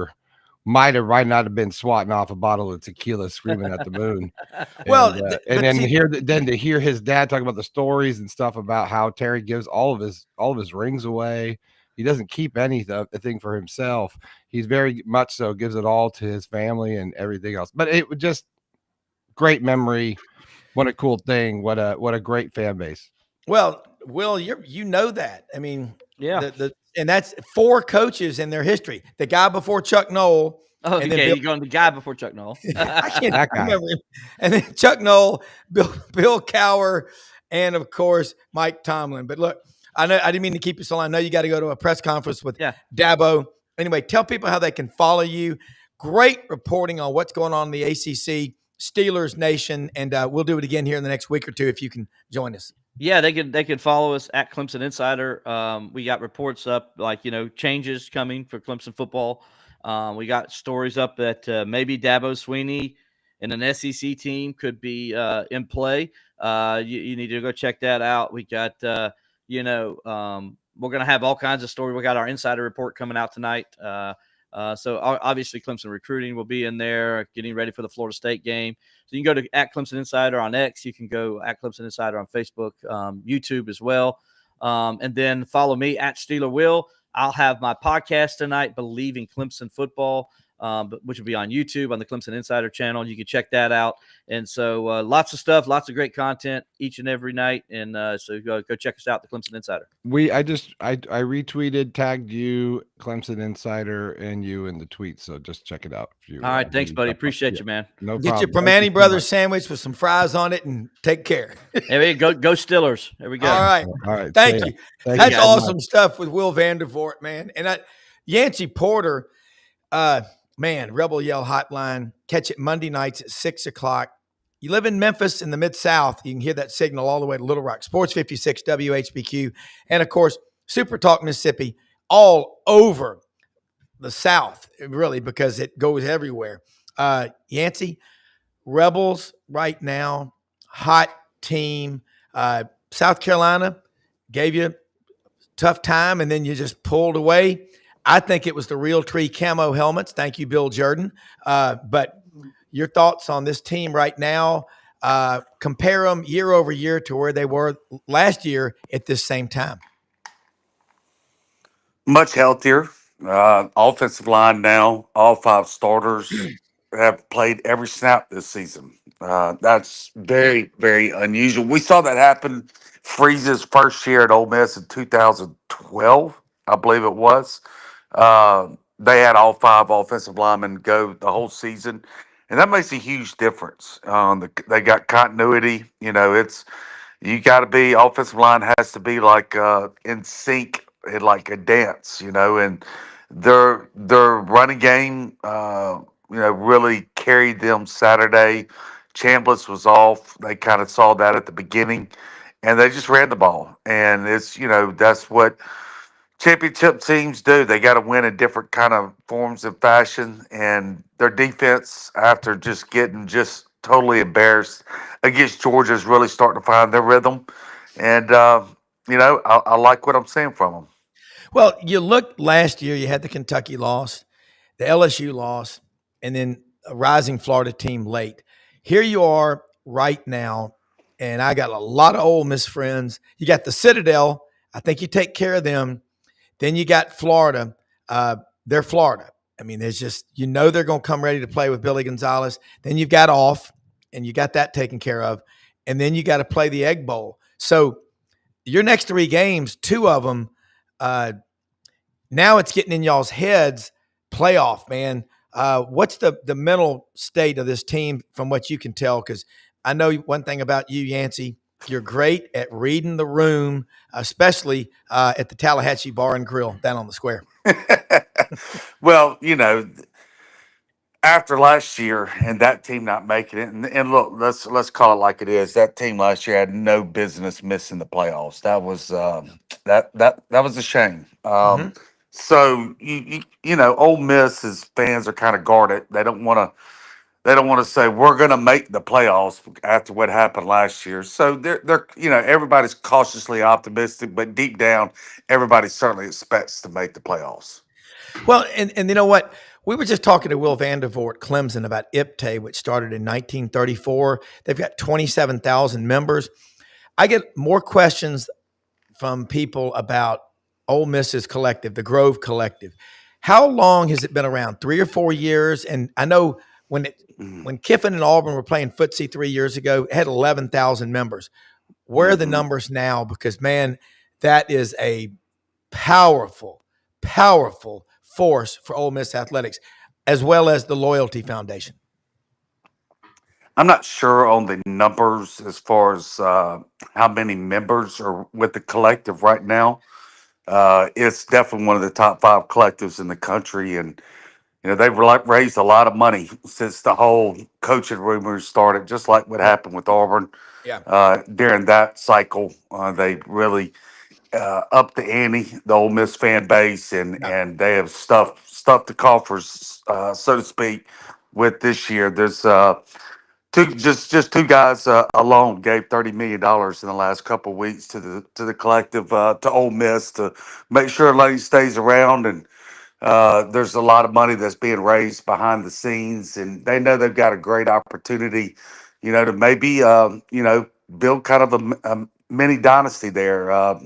might not have been swatting off a bottle of tequila, screaming at the moon. Well, then to hear his dad talk about the stories and stuff about how Terry gives all of his rings away. He doesn't keep anything for himself. He's very much so gives it all to his family and everything else. But it was just great memory. What a cool thing. What a great fan base. Well, Will, you know that. I mean, yeah. And that's 4 coaches in their history. The guy before Chuck Noll. Oh, and okay. You're going the guy before Chuck Noll. I can't remember him. And then Chuck Noll, Bill Cowher, and of course Mike Tomlin. But look, I know I didn't mean to keep you so long. I know you got to go to a press conference with Dabo. Anyway, tell people how they can follow you. Great reporting on what's going on in the ACC, Steelers Nation, and we'll do it again here in the next week or two if you can join us. Yeah, they could follow us at Clemson Insider. We got reports up changes coming for Clemson football. We got stories up that maybe Dabo Swinney and an SEC team could be in play. You need to go check that out. We got we're going to have all kinds of stories. We got our insider report coming out tonight. So obviously Clemson recruiting will be in there, getting ready for the Florida State game. So you can go to at Clemson Insider on X. You can go at Clemson Insider on Facebook, YouTube as well. And then follow me at Steeler Will. I'll have my podcast tonight, Believing Clemson Football, which will be on YouTube on the Clemson Insider channel. You can check that out. And so lots of stuff, lots of great content each and every night. And so go check us out, the Clemson Insider. I retweeted, tagged you, Clemson Insider, and you in the tweet. So just check it out. All right. Thanks, buddy. Appreciate you, man. No Get problem. your Permane Brothers sandwich with some fries on it and take care. There we go. Go Steelers. There we go. All right. Thank you. That's awesome stuff with Will Vandervort, man. And Yancy Porter, Rebel Yell Hotline. Catch it Monday nights at 6:00. You live in Memphis in the Mid-South, you can hear that signal all the way to Little Rock. Sports 56 WHBQ. And, of course, Super Talk Mississippi all over the South, really, because it goes everywhere. Yancy, Rebels right now, hot team. South Carolina gave you a tough time, and then you just pulled away. I think it was the Real Tree camo helmets. Thank you, Bill Jordan. But your thoughts on this team right now, compare them year over year to where they were last year at this same time. Much healthier. Offensive line now, all 5 starters have played every snap this season. That's very, very unusual. We saw that happen Freeze's first year at Ole Miss in 2012, I believe it was. They had all 5 offensive linemen go the whole season, and that makes a huge difference. They got continuity. You got to be, offensive line has to be like in sync, like a dance, and their running game, really carried them Saturday. Chambliss was off. They kind of saw that at the beginning, and they just ran the ball. And it's, that's what championship teams do. They got to win in different kind of forms and fashion. And their defense, after just getting totally embarrassed against Georgia, is really starting to find their rhythm. And, I like what I'm seeing from them. Well, you looked last year, you had the Kentucky loss, the LSU loss, and then a rising Florida team late. Here you are right now, and I got a lot of Ole Miss friends. You got the Citadel. I think you take care of them. Then you got Florida. They're Florida. I mean, there's just, they're going to come ready to play with Billy Gonzalez. Then you've got off, and you got that taken care of. And then you got to play the Egg Bowl. So your next 3 games, 2 of them, now it's getting in y'all's heads, playoff, man. What's the mental state of this team from what you can tell? Because I know one thing about you, Yancy, you're great at reading the room, especially at the Tallahatchie Bar and Grill down on the square. Well, after last year and that team not making it, and look, let's call it like it is. That team last year had no business missing the playoffs. That was that was a shame. So Ole Miss's fans are kind of guarded. They don't want to say we're going to make the playoffs after what happened last year. So they're everybody's cautiously optimistic, but deep down, everybody certainly expects to make the playoffs. Well, and you know what? We were just talking to Will Vandervort, Clemson, about IPTAY, which started in 1934. They've got 27,000 members. I get more questions from people about Ole Miss's collective, the Grove Collective. How long has it been around? 3 or 4 years? And I know when Kiffin and Auburn were playing footsie 3 years ago, it had 11,000 members. Where are the numbers now? Because, man, that is a powerful force for Ole Miss athletics, as well as the Loyalty Foundation. I'm not sure on the numbers as far as how many members are with the collective right now. It's definitely one of the top 5 collectives in the country, and they've raised a lot of money since the whole coaching rumors started. Just like what happened with Auburn, during that cycle, they really upped the ante, the Ole Miss fan base, and they have stuffed the coffers, so to speak, with this year. There's two guys alone gave $30 million in the last couple of weeks to the collective, to Ole Miss, to make sure Lane stays around. And there's a lot of money that's being raised behind the scenes, and they know they've got a great opportunity, to maybe build kind of a mini dynasty there. A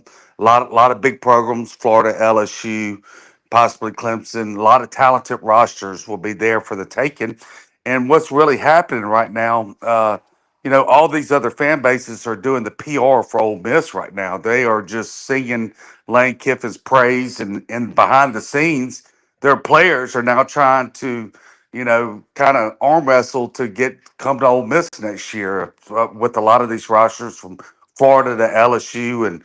lot of big programs, Florida, LSU, possibly Clemson. A lot of talented rosters will be there for the taking. And what's really happening right now, all these other fan bases are doing the PR for Ole Miss right now. They are just singing Lane Kiffin's praise, and behind the scenes, their players are now trying to, kind of arm wrestle to come to Ole Miss next year, with a lot of these rosters from Florida to LSU, and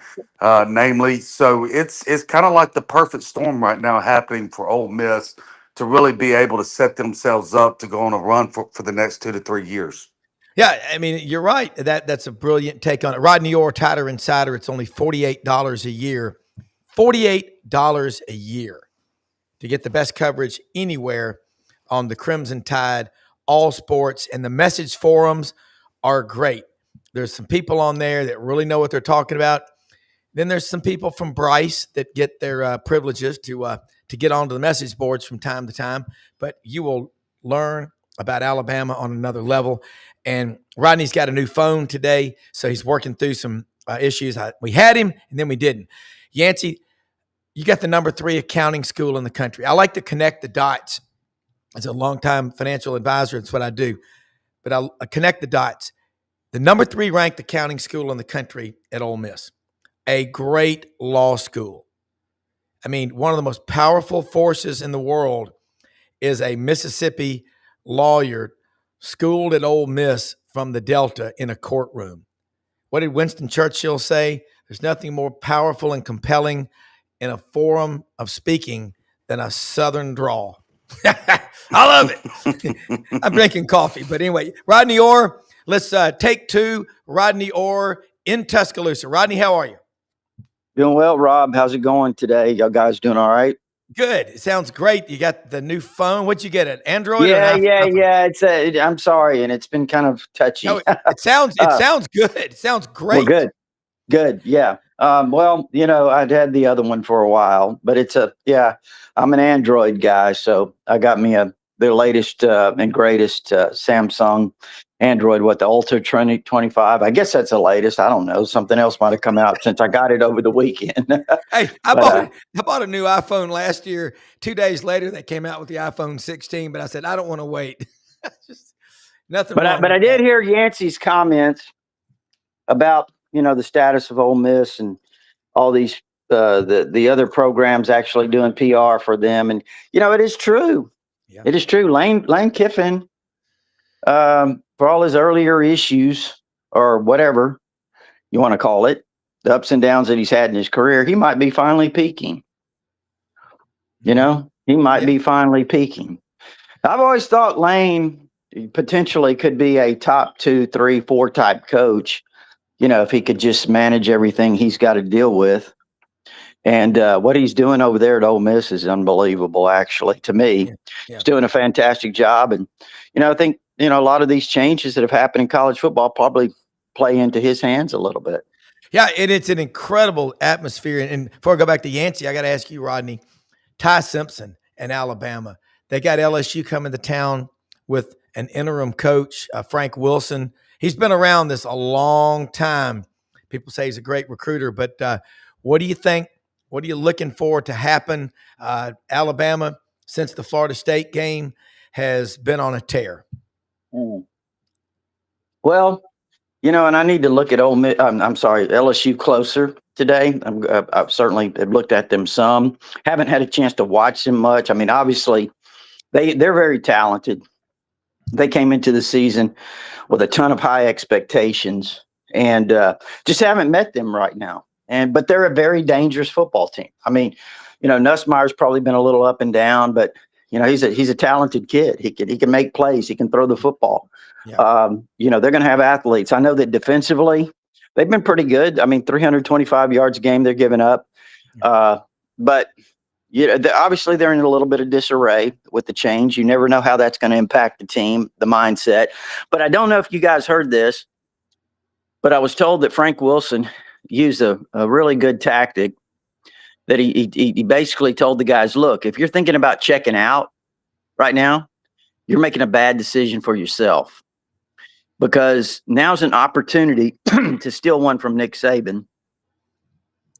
namely. So it's kind of like the perfect storm right now happening for Ole Miss to really be able to set themselves up to go on a run for the next 2 to 3 years. Yeah, I mean, you're right. That's a brilliant take on it. Rodney Orr, Tighter Insider, it's only $48 a year. $48 a year to get the best coverage anywhere on the Crimson Tide, all sports, and the message forums are great. There's some people on there that really know what they're talking about. Then there's some people from Bryce that get their privileges to get onto the message boards from time to time. But you will learn about Alabama on another level. And Rodney's got a new phone today, so he's working through some issues. We had him, and then we didn't. Yancy, you got the number 3 accounting school in the country. I like to connect the dots. As a longtime financial advisor, it's what I do. But I connect the dots. The number 3 ranked accounting school in the country at Ole Miss. A great law school. I mean, one of the most powerful forces in the world is a Mississippi lawyer schooled at Ole Miss from the Delta in a courtroom. What did Winston Churchill say? There's nothing more powerful and compelling in a forum of speaking than a Southern drawl. I love it. I'm drinking coffee. But anyway, Rodney Orr, let's take 2. Rodney Orr in Tuscaloosa. Rodney, how are you? Doing well, Rob. How's it going today? Y'all guys doing all right? Good. It sounds great. You got the new phone. What'd you get? An Android? Yeah. It's I'm sorry, and it's been kind of touchy. No, it sounds good. It sounds great. Well, good. Yeah. Well, I'd had the other one for a while, but I'm an Android guy, so I got me a their latest and greatest Samsung Android, the Ultra 25. I guess that's the latest. I don't know. Something else might have come out since I got it over the weekend. Hey, I bought a new iPhone last year. 2 days later, they came out with the iPhone 16, but I said, I don't want to wait. Just nothing wrong But I with did that. hear Yancey's comments about, the status of Ole Miss and all these the other programs actually doing PR for them. And, it is true. Yeah. It is true. Lane Kiffin, for all his earlier issues or whatever you want to call it, the ups and downs that he's had in his career, he might be finally peaking. He might be finally peaking. I've always thought Lane potentially could be a top 2, 3, 4 type coach, if he could just manage everything he's got to deal with. And what he's doing over there at Ole Miss is unbelievable, actually, to me. Yeah. He's doing a fantastic job. And, I think, a lot of these changes that have happened in college football probably play into his hands a little bit. Yeah, it's an incredible atmosphere. And before I go back to Yancy, I got to ask you, Rodney, Ty Simpson and Alabama. They got LSU coming to town with an interim coach, Frank Wilson. He's been around this a long time. People say he's a great recruiter, but what do you think? What are you looking for to happen? Alabama, since the Florida State game, has been on a tear. Well, and I need to look at LSU closer today. I've certainly looked at them some. Haven't had a chance to watch them much. I mean, obviously, they're very talented. They came into the season with a ton of high expectations and just haven't met them right now. But they're a very dangerous football team. I mean, Nussmeier's probably been a little up and down, but he's a talented kid. He can make plays. He can throw the football. Yeah. They're going to have athletes. I know that defensively they've been pretty good. I mean, 325 yards a game they're giving up. But obviously they're in a little bit of disarray with the change. You never know how that's going to impact the team, the mindset. But I don't know if you guys heard this, but I was told that Frank Wilson used a really good tactic that he basically told the guys, look, if you're thinking about checking out right now, you're making a bad decision for yourself, because now's an opportunity to steal one from Nick Saban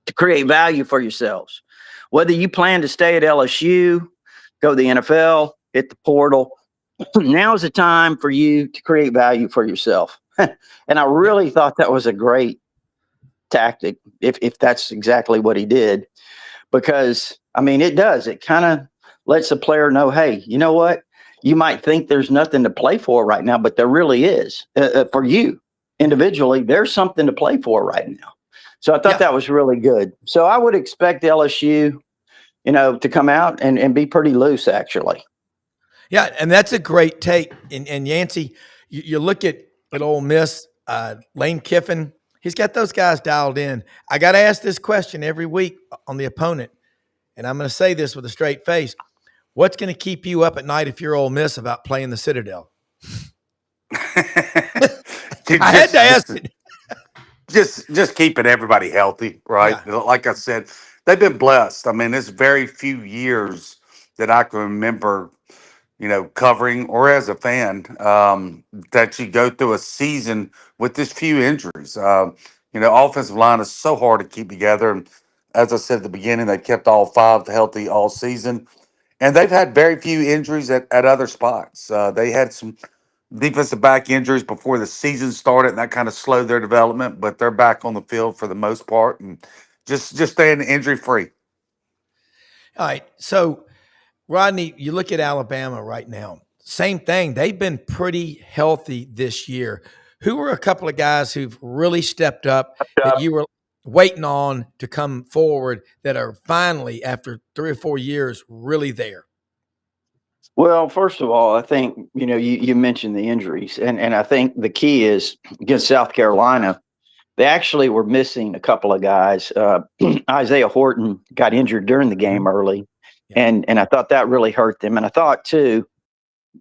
to create value for yourselves. Whether you plan to stay at LSU, go to the NFL, hit the portal, now's the time for you to create value for yourself. And I really thought that was a great tactic, if that's exactly what he did, because it does. It kind of lets the player know, hey, you know what? You might think there's nothing to play for right now, but there really is. For you individually, there's something to play for right now. So I thought that was really good. So I would expect LSU, to come out and be pretty loose, actually. Yeah, and that's a great take. And Yancy, you look at Ole Miss, Lane Kiffin, he's got those guys dialed in. I got to ask this question every week on the opponent, and I'm going to say this with a straight face. What's going to keep you up at night if you're Ole Miss about playing the Citadel? I had to ask it. Just keeping everybody healthy, right? Yeah. Like I said, they've been blessed. I mean, there's very few years that I can remember, covering or as a fan, that you go through a season with this few injuries. Offensive line is so hard to keep together. And as I said at the beginning, they kept all 5 healthy all season. And they've had very few injuries at other spots. They had some defensive back injuries before the season started, and that kind of slowed their development. But they're back on the field for the most part, and just staying injury free. All right. So, Rodney, you look at Alabama right now. Same thing. They've been pretty healthy this year. Who are a couple of guys who've really stepped up that you were waiting on to come forward that are finally, after 3 or 4 years, really there? Well, first of all, I think, you mentioned the injuries, and I think the key is against South Carolina, they actually were missing a couple of guys. Isaiah Horton got injured during the game early, and I thought that really hurt them. And I thought, too,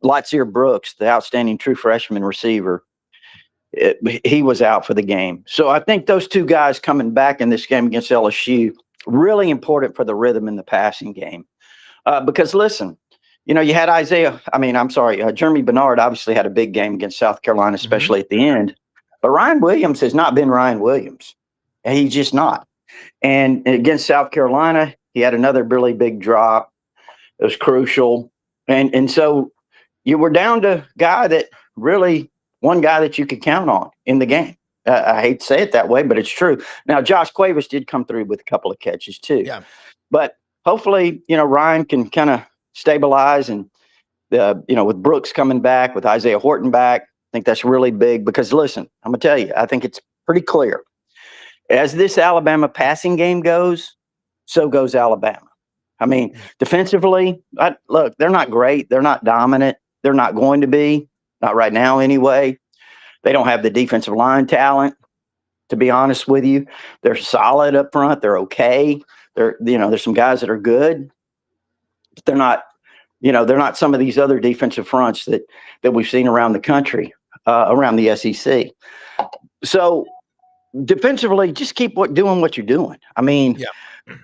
Lightseer Brooks, the outstanding true freshman receiver, he was out for the game. So I think those two guys coming back in this game against LSU, really important for the rhythm in the passing game. Because, listen, You had Jeremy Bernard obviously had a big game against South Carolina, especially at the end. But Ryan Williams has not been Ryan Williams. He's just not. And against South Carolina, he had another really big drop. It was crucial. And so you were down to one guy that you could count on in the game. I hate to say it that way, but it's true. Now, Josh Cuevas did come through with a couple of catches too. Yeah. But hopefully, Ryan can kind of stabilize, and with Brooks coming back, with Isaiah Horton back, I think that's really big because listen, I'm gonna tell you, I think it's pretty clear. As this Alabama passing game goes, so goes Alabama. I mean, defensively, look, they're not great. They're not dominant. They're not going to be, not right now anyway. They don't have the defensive line talent, to be honest with you. They're solid up front. They're okay. There's some guys that are good, but they're not some of these other defensive fronts that we've seen around the country, around the SEC. So defensively, just keep doing what you're doing. I mean,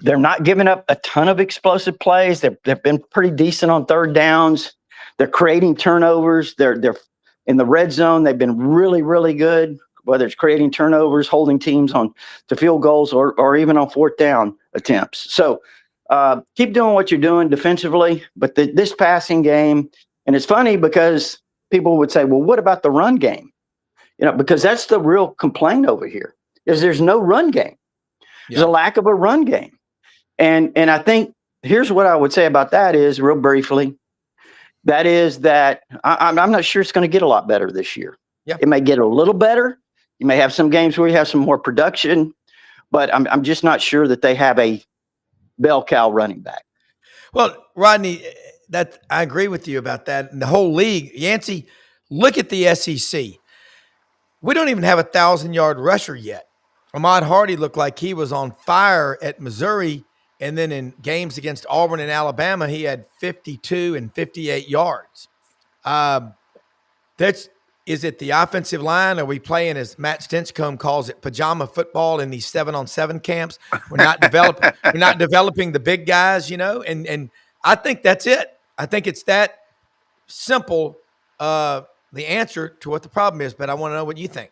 they're not giving up a ton of explosive plays. They've been pretty decent on third downs. They're creating turnovers. They're in the red zone. They've been really, really good, whether it's creating turnovers, holding teams to field goals, or even on fourth down attempts. So keep doing what you're doing defensively. But this passing game, and it's funny because people would say, well, what about the run game? Because that's the real complaint over here, is there's no run game. There's a lack of a run game. And I think here's what I would say about that is, real briefly, that is that I'm not sure it's going to get a lot better this year. Yeah. It may get a little better. You may have some games where you have some more production, but I'm just not sure that they have a bell cow running back. Well, Rodney, I agree with you about that. And the whole league, Yancy, look at the SEC. We don't even have a 1,000-yard rusher yet. Ahmad Hardy looked like he was on fire at Missouri, and then in games against Auburn and Alabama, he had 52 and 58 yards. Is it the offensive line? Are we playing, as Matt Stinchcomb calls it, pajama football in these 7-on-7 camps? We're not developing the big guys, and I think that's it. I think it's that simple, the answer to what the problem is, but I want to know what you think.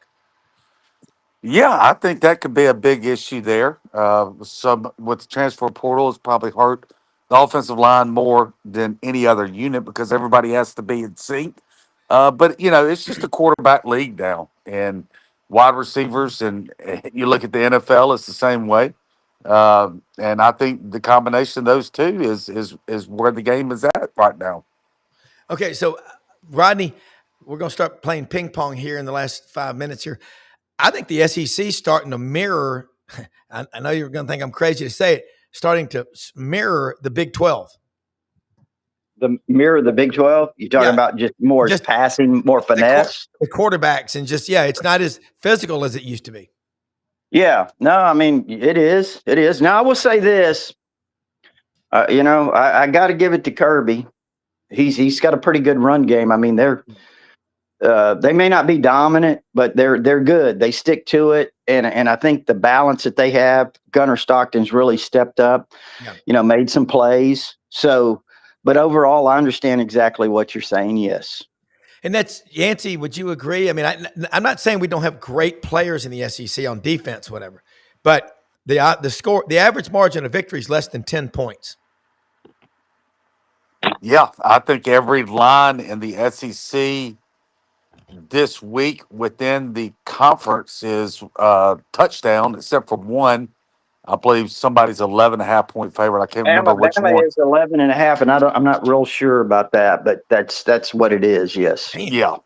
Yeah, I think that could be a big issue there. With the transfer portal, it's probably hurt the offensive line more than any other unit because everybody has to be in sync. But it's just a quarterback league now, and wide receivers, and you look at the NFL, it's the same way. And I think the combination of those two is where the game is at right now. Okay, so Rodney, we're going to start playing ping pong here in the last 5 minutes here. I think the SEC is starting to mirror, I know you're going to think I'm crazy to say it, starting to mirror the Big 12. The mirror of the Big 12? You're talking about just passing, more finesse? The quarterbacks, and it's not as physical as it used to be. Yeah. No, I mean, it is. It is. Now, I will say this. I got to give it to Kirby. He's got a pretty good run game. I mean, they may not be dominant, but they're good. They stick to it, and I think the balance that they have, Gunnar Stockton's really stepped up. Yeah. Made some plays. So, but overall, I understand exactly what you're saying. Yes. And that's, Yancy, would you agree? I mean, I'm not saying we don't have great players in the SEC on defense, whatever, but the average margin of victory is less than 10 points. Yeah, I think every line in the SEC this week within the conference is touchdown, except for one. I believe somebody's 11.5 point favorite. I can't remember which one. Alabama is 11.5, and I'm not real sure about that, but that's what it is. Yes. Yeah.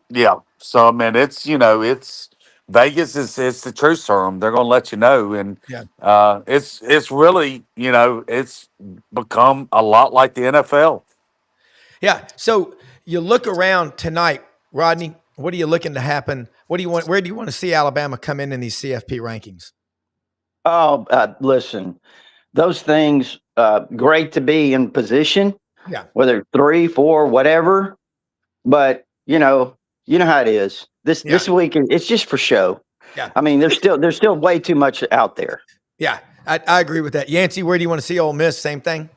So I mean, it's Vegas is the truth serum. They're going to let you know, and it's really it's become a lot like the NFL. Yeah. So you look around tonight, Rodney. What are you looking to happen? What do you want? Where do you want to see Alabama come in these CFP rankings? Oh, listen, those things, great to be in position, whether 3, 4, whatever. But you know how it is. This week, it's just for show. Yeah. I mean, there's still way too much out there. Yeah, I agree with that. Yancy, where do you want to see Ole Miss? Same thing.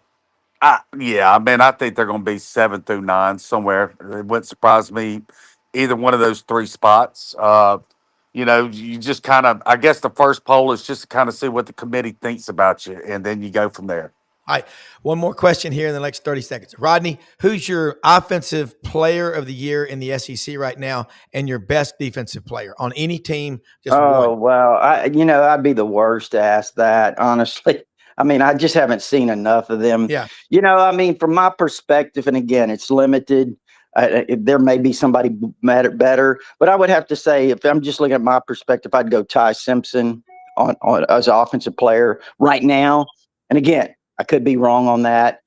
Yeah, I mean, I think they're going to be 7 through 9 somewhere. It wouldn't surprise me either one of those three spots. You just kind of, I guess the first poll is just to kind of see what the committee thinks about you, and then you go from there. All right, one more question here in the next 30 seconds. Rodney, who's your offensive player of the year in the SEC right now and your best defensive player on any team? Just one. Well, I'd be the worst to ask that, honestly. I mean, I just haven't seen enough of them. Yeah. I mean, from my perspective, and again, it's limited. There may be somebody better, but I would have to say, if I'm just looking at my perspective, I'd go Ty Simpson on as an offensive player right now. And again, I could be wrong on that.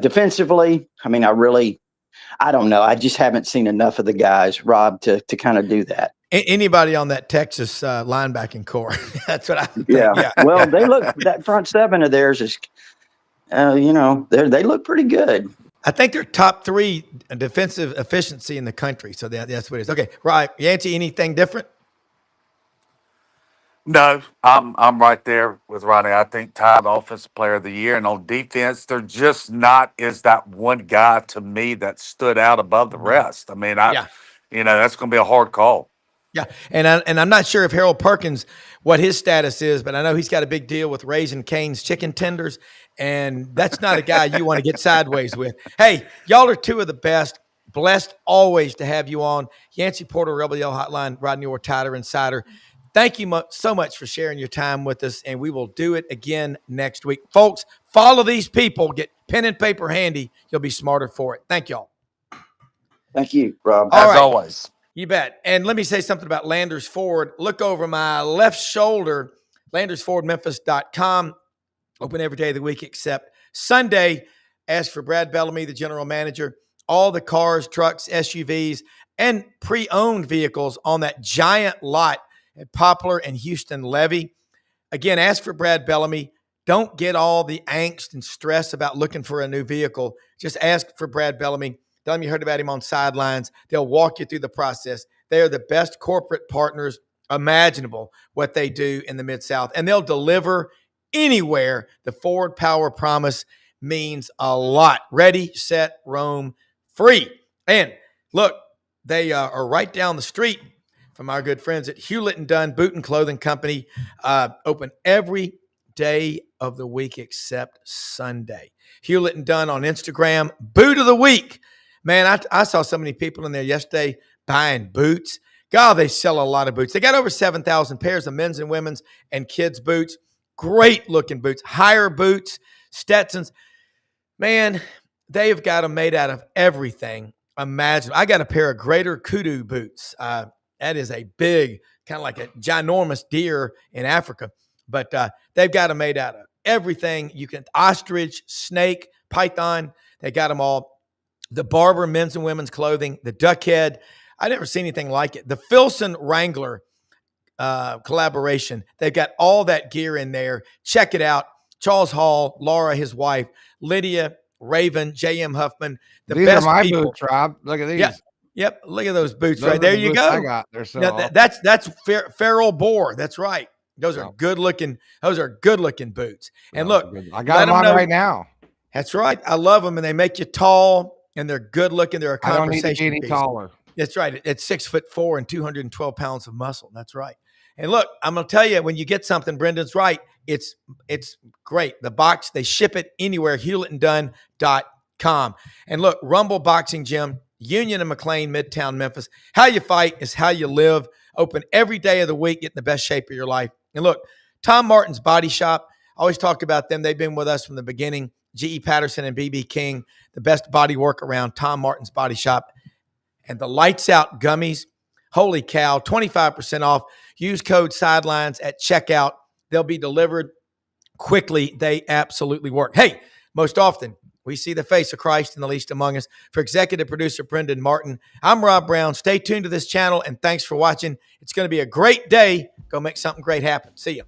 Defensively, I mean, I don't know. I just haven't seen enough of the guys, Rob, to kind of do that. Anybody on that Texas linebacking core? That's what I think. Yeah. Well, they look, that front seven of theirs is, they look pretty good. I think they're top 3 defensive efficiency in the country. So that's what it is. Okay, right. Yancy, anything different? No, I'm right there with Rodney. I think Ty, the offensive player of the year, and on defense, they're just not is that one guy to me that stood out above the rest. I mean, that's going to be a hard call. Yeah, and I'm not sure if Harold Perkins, what his status is, but I know he's got a big deal with Raising Cane's chicken tenders, and that's not a guy you want to get sideways with. Hey, y'all are 2 of the best. Blessed always to have you on. Yancy Porter, Rebel Yell Hotline, Rodney Orr, Tighter Insider. Thank you so much for sharing your time with us, and we will do it again next week. Folks, follow these people. Get pen and paper handy. You'll be smarter for it. Thank y'all. Thank you, Rob. As always. You bet. And let me say something about Landers Ford. Look over my left shoulder, LandersFordMemphis.com. Open every day of the week except Sunday. Ask for Brad Bellamy, the general manager. All the cars, trucks, SUVs, and pre-owned vehicles on that giant lot at Poplar and Houston Levee. Again, ask for Brad Bellamy. Don't get all the angst and stress about looking for a new vehicle. Just ask for Brad Bellamy. Tell them you heard about him on Sidelines. They'll walk you through the process. They are the best corporate partners imaginable, what they do in the Mid-South. And they'll deliver anywhere. The Ford Power Promise means a lot. Ready, set, roam, free. And look, they are right down the street from our good friends at Hewlett & Dunn Boot and Clothing Company. Open every day of the week except Sunday. Hewlett & Dunn on Instagram. Boot of the week. Man, I saw so many people in there yesterday buying boots. God, they sell a lot of boots. They got over 7,000 pairs of men's and women's and kids' boots. Great looking boots. Higher boots, Stetsons. Man, they've got them made out of everything. Imagine. I got a pair of Greater Kudu boots. That is a big, kind of like a ginormous deer in Africa. But they've got them made out of everything. You can ostrich, snake, python. They got them all. The Barber men's and women's clothing, the Duckhead. I never seen anything like it. The Filson Wrangler collaboration. They've got all that gear in there. Check it out. Charles Hall, Laura, his wife, Lydia, Raven, J.M. Huffman. These best are my people. boots, Rob. Look at these. Yep. Look at those boots Those right there. are the You boots go. I got. They're so Now, that's Feral Boar. That's right. Those are good looking. Those are good looking boots. And look, I got them on right now. That's right. I love them, and they make you tall, and they're good looking. They're a conversation I don't need to be any piece. taller. That's right. It's 6'4" and 212 pounds of muscle. That's right. And look, I'm going to tell you, when you get something, Brendan's right. It's great. The box, they ship it anywhere, HewlettandDunn.com. And look, Rumble Boxing Gym, Union and McLean, Midtown Memphis. How you fight is how you live. Open every day of the week, get in the best shape of your life. And look, Tom Martin's Body Shop, I always talk about them. They've been with us from the beginning. G.E. Patterson and B.B. King, the best body work around, Tom Martin's Body Shop. And the Lights Out gummies, holy cow, 25% off. Use code Sidelines at checkout. They'll be delivered quickly. They absolutely work. Hey, most often, we see the face of Christ in the least among us. For executive producer Brendan Martin, I'm Rob Browne. Stay tuned to this channel, and thanks for watching. It's going to be a great day. Go make something great happen. See you.